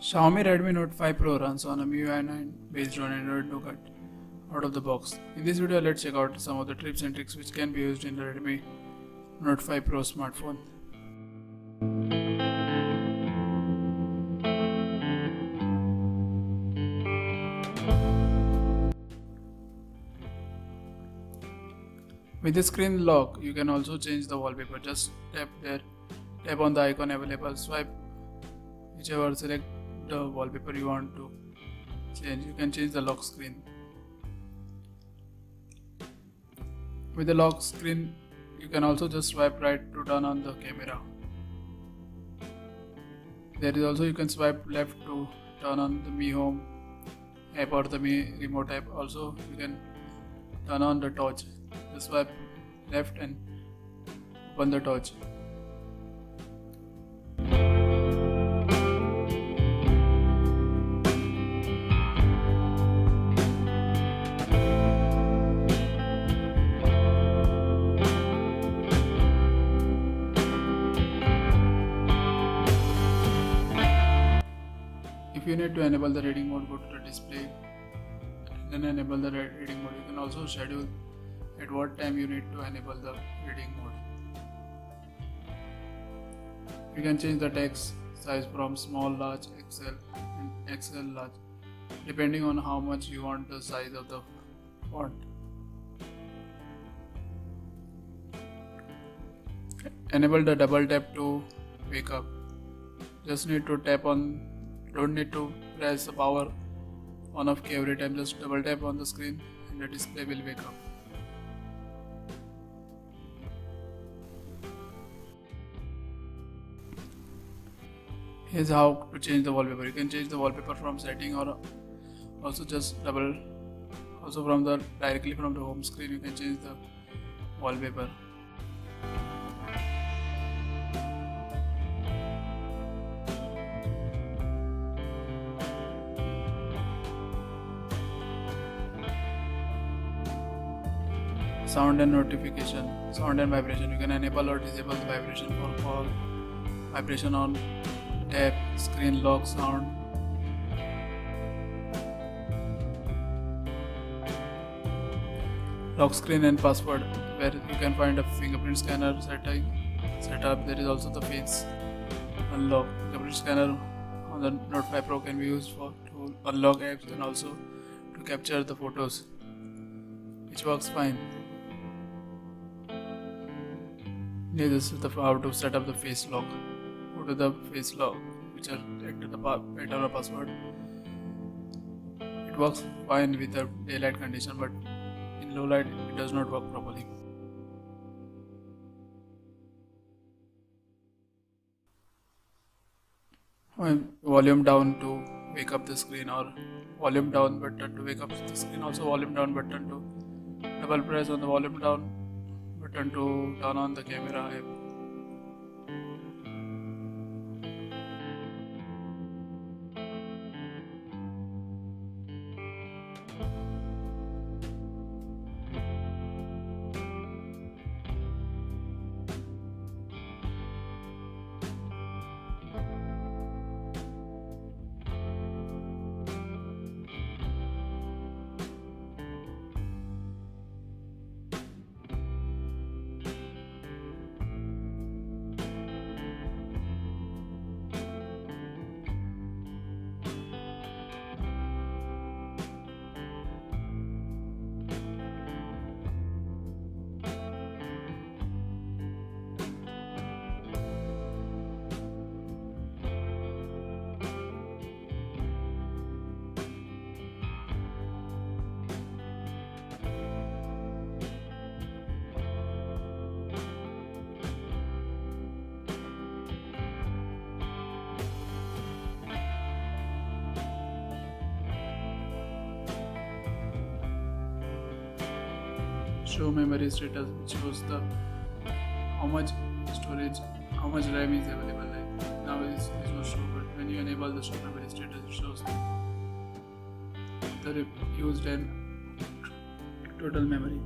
Xiaomi Redmi Note 5 Pro runs on a MIUI 9 based on Android Nougat out of the box. In this video, let's check out some of the tips and tricks which can be used in the Redmi Note 5 Pro smartphone. With the screen lock, you can also change the wallpaper. Just tap there, tap on the icon available, swipe whichever, select the wallpaper you want to change. You can change the lock screen. With the lock screen, you can also just swipe right to turn on the camera. There is also you can swipe left to turn on the Mi Home app or the Mi Remote app. Also you can turn on the torch. Just swipe left and open the torch. If you need to enable the reading mode, go to the display and then enable the reading mode. You can also schedule at what time you need to enable the reading mode. You can change the text size from small, large, XL and XL large depending on how much you want the size of the font. Enable the double tap to wake up. Just need to tap on, don't need to press the power on off key every time. Just double tap on the screen and the display will wake up. Here's how to change the wallpaper. You can change the wallpaper from setting or also just also from the directly from the home screen you can change the wallpaper. Sound and notification, sound and vibration. You can enable or disable the vibration for call, vibration on tap, screen lock sound. Lock screen and password, where you can find a fingerprint scanner setup. There is also the face unlock. Fingerprint scanner on the Note 5 Pro can be used to unlock apps and also to capture the photos, which works fine. This is how to set up the face lock. Go to the face lock, which are enter the pattern or password. It works fine with the daylight condition, but in low light it does not work properly. Volume down to wake up the screen, or volume down button to wake up the screen. Also volume down button to double press on the volume down button to turn on the camera app. Show memory status, which shows the how much storage, how much RAM is available. Like now it will show, but when you enable the show memory status, it shows the used and total memory.